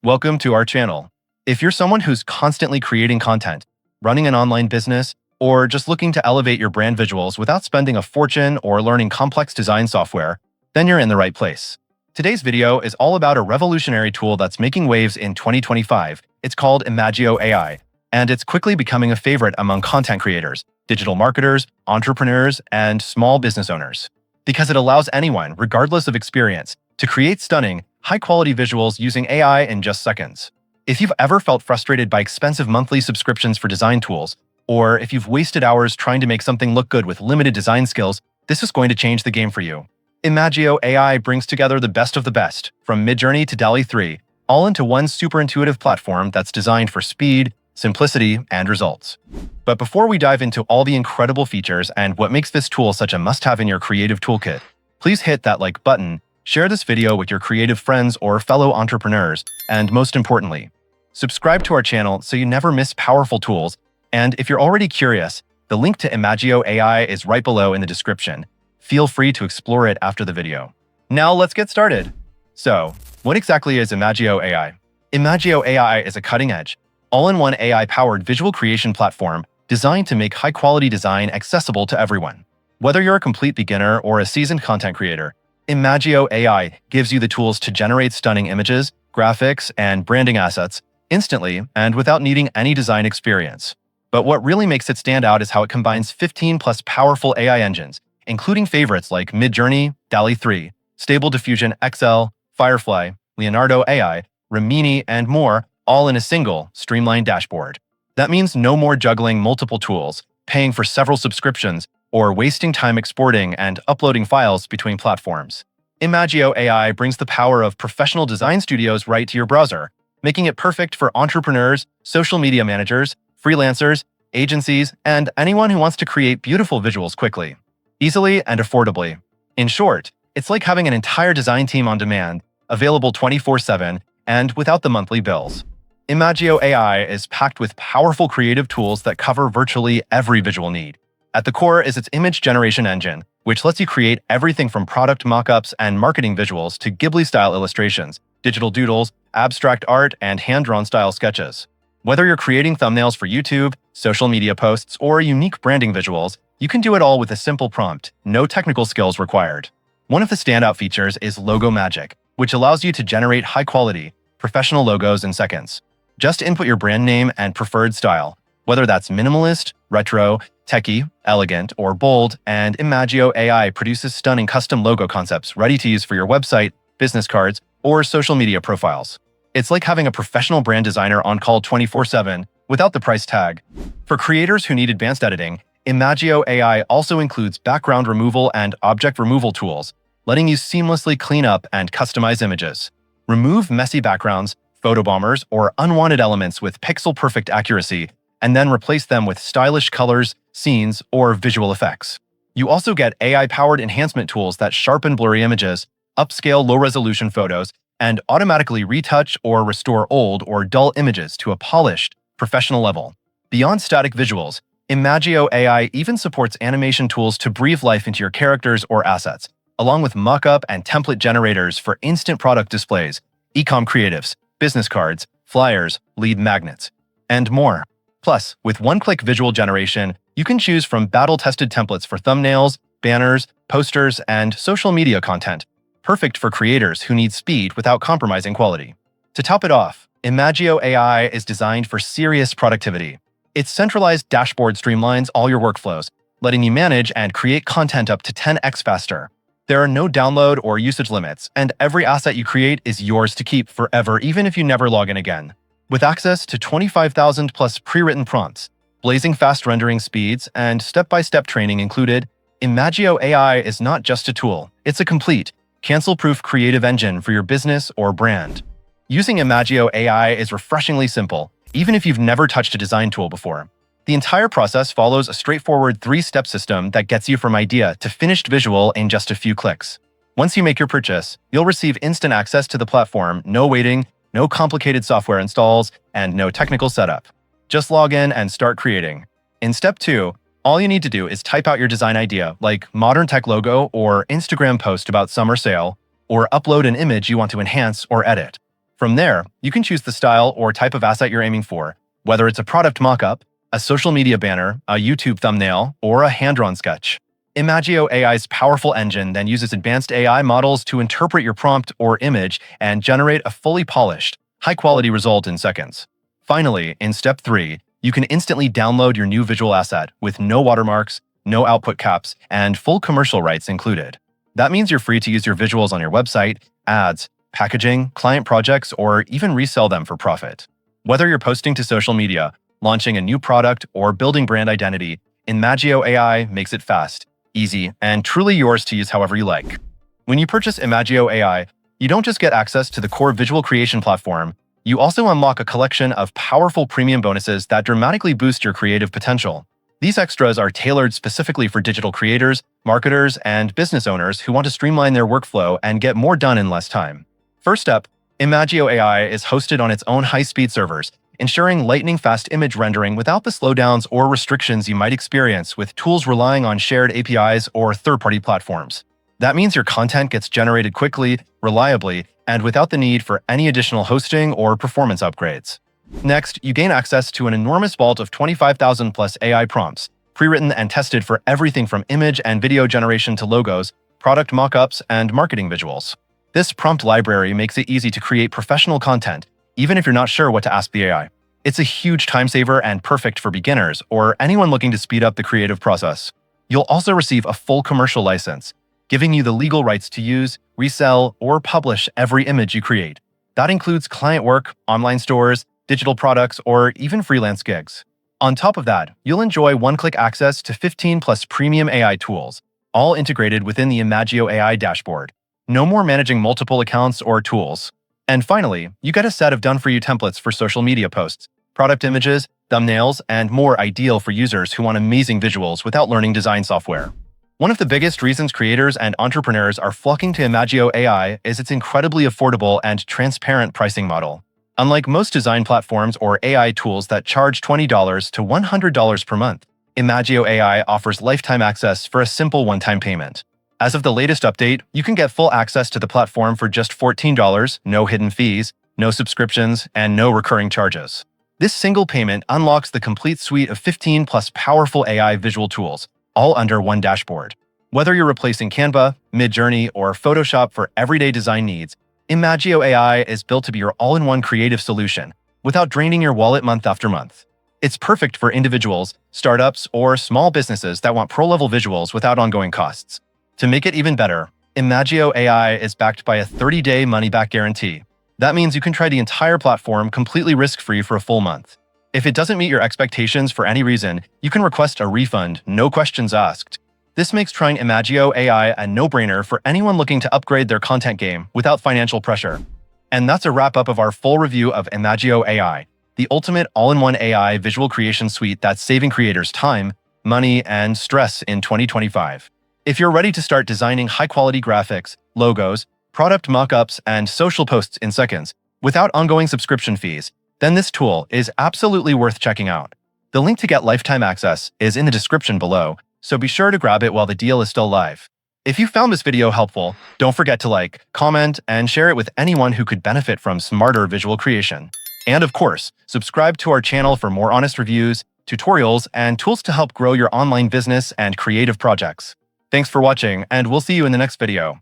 Welcome to our channel. If you're someone who's constantly creating content, running an online business, or just looking to elevate your brand visuals without spending a fortune or learning complex design software, then you're in the right place. Today's video is all about a revolutionary tool that's making waves in 2025. It's called Imagio AI, and it's quickly becoming a favorite among content creators, digital marketers, entrepreneurs, and small business owners. Because it allows anyone, regardless of experience, to create stunning, high-quality visuals using AI in just seconds. If you've ever felt frustrated by expensive monthly subscriptions for design tools, or if you've wasted hours trying to make something look good with limited design skills, this is going to change the game for you. Imagio AI brings together the best of the best, from Midjourney to DALL-E 3, all into one super intuitive platform that's designed for speed, simplicity, and results. But before we dive into all the incredible features and what makes this tool such a must-have in your creative toolkit, please hit that like button, share this video with your creative friends or fellow entrepreneurs, and most importantly, subscribe to our channel so you never miss powerful tools. And if you're already curious, the link to Imagio AI is right below in the description. Feel free to explore it after the video. Now let's get started. So, what exactly is Imagio AI? Imagio AI is a cutting-edge, all-in-one AI-powered visual creation platform designed to make high-quality design accessible to everyone. Whether you're a complete beginner or a seasoned content creator, Imagio AI gives you the tools to generate stunning images, graphics, and branding assets instantly and without needing any design experience. But what really makes it stand out is how it combines 15+ powerful AI engines, including favorites like Midjourney, DALL-E 3, Stable Diffusion XL, Firefly, Leonardo AI, Rimini, and more, all in a single, streamlined dashboard. That means no more juggling multiple tools, paying for several subscriptions, or wasting time exporting and uploading files between platforms. Imagio AI brings the power of professional design studios right to your browser, making it perfect for entrepreneurs, social media managers, freelancers, agencies, and anyone who wants to create beautiful visuals quickly, easily, and affordably. In short, it's like having an entire design team on demand, available 24/7, and without the monthly bills. Imagio AI is packed with powerful creative tools that cover virtually every visual need. At the core is its image generation engine, which lets you create everything from product mockups and marketing visuals to Ghibli-style illustrations, digital doodles, abstract art, and hand-drawn style sketches. Whether you're creating thumbnails for YouTube, social media posts, or unique branding visuals, you can do it all with a simple prompt, no technical skills required. One of the standout features is Logo Magic, which allows you to generate high-quality, professional logos in seconds. Just input your brand name and preferred style, whether that's minimalist, retro, techie, elegant, or bold, and Imagio AI produces stunning custom logo concepts ready to use for your website, business cards, or social media profiles. It's like having a professional brand designer on call 24/7 without the price tag. For creators who need advanced editing, Imagio AI also includes background removal and object removal tools, letting you seamlessly clean up and customize images. Remove messy backgrounds, photobombers, or unwanted elements with pixel-perfect accuracy, and then replace them with stylish colors, scenes, or visual effects. You also get AI-powered enhancement tools that sharpen blurry images, upscale low-resolution photos, and automatically retouch or restore old or dull images to a polished, professional level. Beyond static visuals, Imagio AI even supports animation tools to breathe life into your characters or assets, along with mockup and template generators for instant product displays, e-com creatives, business cards, flyers, lead magnets, and more. Plus, with one-click visual generation, you can choose from battle-tested templates for thumbnails, banners, posters, and social media content, perfect for creators who need speed without compromising quality. To top it off, Imagio AI is designed for serious productivity. Its centralized dashboard streamlines all your workflows, letting you manage and create content up to 10x faster. There are no download or usage limits, and every asset you create is yours to keep forever, even if you never log in again. With access to 25,000+ pre-written prompts, blazing fast rendering speeds, and step-by-step training included, Imagio AI is not just a tool, it's a complete, cancel-proof creative engine for your business or brand. Using Imagio AI is refreshingly simple, even if you've never touched a design tool before. The entire process follows a straightforward 3-step system that gets you from idea to finished visual in just a few clicks. Once you make your purchase, you'll receive instant access to the platform, no waiting, no complicated software installs, and no technical setup. Just log in and start creating. In step 2, all you need to do is type out your design idea, like modern tech logo or Instagram post about summer sale, or upload an image you want to enhance or edit. From there, you can choose the style or type of asset you're aiming for, whether it's a product mockup, a social media banner, a YouTube thumbnail, or a hand-drawn sketch. Imagio AI's powerful engine then uses advanced AI models to interpret your prompt or image and generate a fully polished, high-quality result in seconds. Finally, in step 3, you can instantly download your new visual asset with no watermarks, no output caps, and full commercial rights included. That means you're free to use your visuals on your website, ads, packaging, client projects, or even resell them for profit. Whether you're posting to social media, launching a new product, or building brand identity, Imagio AI makes it fast, easy, and truly yours to use however you like. When you purchase Imagio AI, you don't just get access to the core visual creation platform, you also unlock a collection of powerful premium bonuses that dramatically boost your creative potential. These extras are tailored specifically for digital creators, marketers, and business owners who want to streamline their workflow and get more done in less time. First up, Imagio AI is hosted on its own high-speed servers, ensuring lightning-fast image rendering without the slowdowns or restrictions you might experience with tools relying on shared APIs or third-party platforms. That means your content gets generated quickly, reliably, and without the need for any additional hosting or performance upgrades. Next, you gain access to an enormous vault of 25,000 plus AI prompts, pre-written and tested for everything from image and video generation to logos, product mockups, and marketing visuals. This prompt library makes it easy to create professional content, even if you're not sure what to ask the AI. It's a huge time saver and perfect for beginners or anyone looking to speed up the creative process. You'll also receive a full commercial license, giving you the legal rights to use, resell, or publish every image you create. That includes client work, online stores, digital products, or even freelance gigs. On top of that, you'll enjoy one-click access to 15 plus premium AI tools, all integrated within the Imagio AI dashboard. No more managing multiple accounts or tools. And finally, you get a set of done-for-you templates for social media posts, product images, thumbnails, and more ideal for users who want amazing visuals without learning design software. One of the biggest reasons creators and entrepreneurs are flocking to Imagio AI is its incredibly affordable and transparent pricing model. Unlike most design platforms or AI tools that charge $20 to $100 per month, Imagio AI offers lifetime access for a simple one-time payment. As of the latest update, you can get full access to the platform for just $14, no hidden fees, no subscriptions, and no recurring charges. This single payment unlocks the complete suite of 15 plus powerful AI visual tools, all under one dashboard. Whether you're replacing Canva, Midjourney, or Photoshop for everyday design needs, Imagio AI is built to be your all-in-one creative solution without draining your wallet month after month. It's perfect for individuals, startups, or small businesses that want pro-level visuals without ongoing costs. To make it even better, Imagio AI is backed by a 30-day money-back guarantee. That means you can try the entire platform completely risk-free for a full month. If it doesn't meet your expectations for any reason, you can request a refund, no questions asked. This makes trying Imagio AI a no-brainer for anyone looking to upgrade their content game without financial pressure. And that's a wrap-up of our full review of Imagio AI, the ultimate all-in-one AI visual creation suite that's saving creators time, money, and stress in 2025. If you're ready to start designing high-quality graphics, logos, product mockups, and social posts in seconds without ongoing subscription fees, then this tool is absolutely worth checking out. The link to get lifetime access is in the description below, so be sure to grab it while the deal is still live. If you found this video helpful, don't forget to like, comment, and share it with anyone who could benefit from smarter visual creation. And of course, subscribe to our channel for more honest reviews, tutorials, and tools to help grow your online business and creative projects. Thanks for watching, and we'll see you in the next video.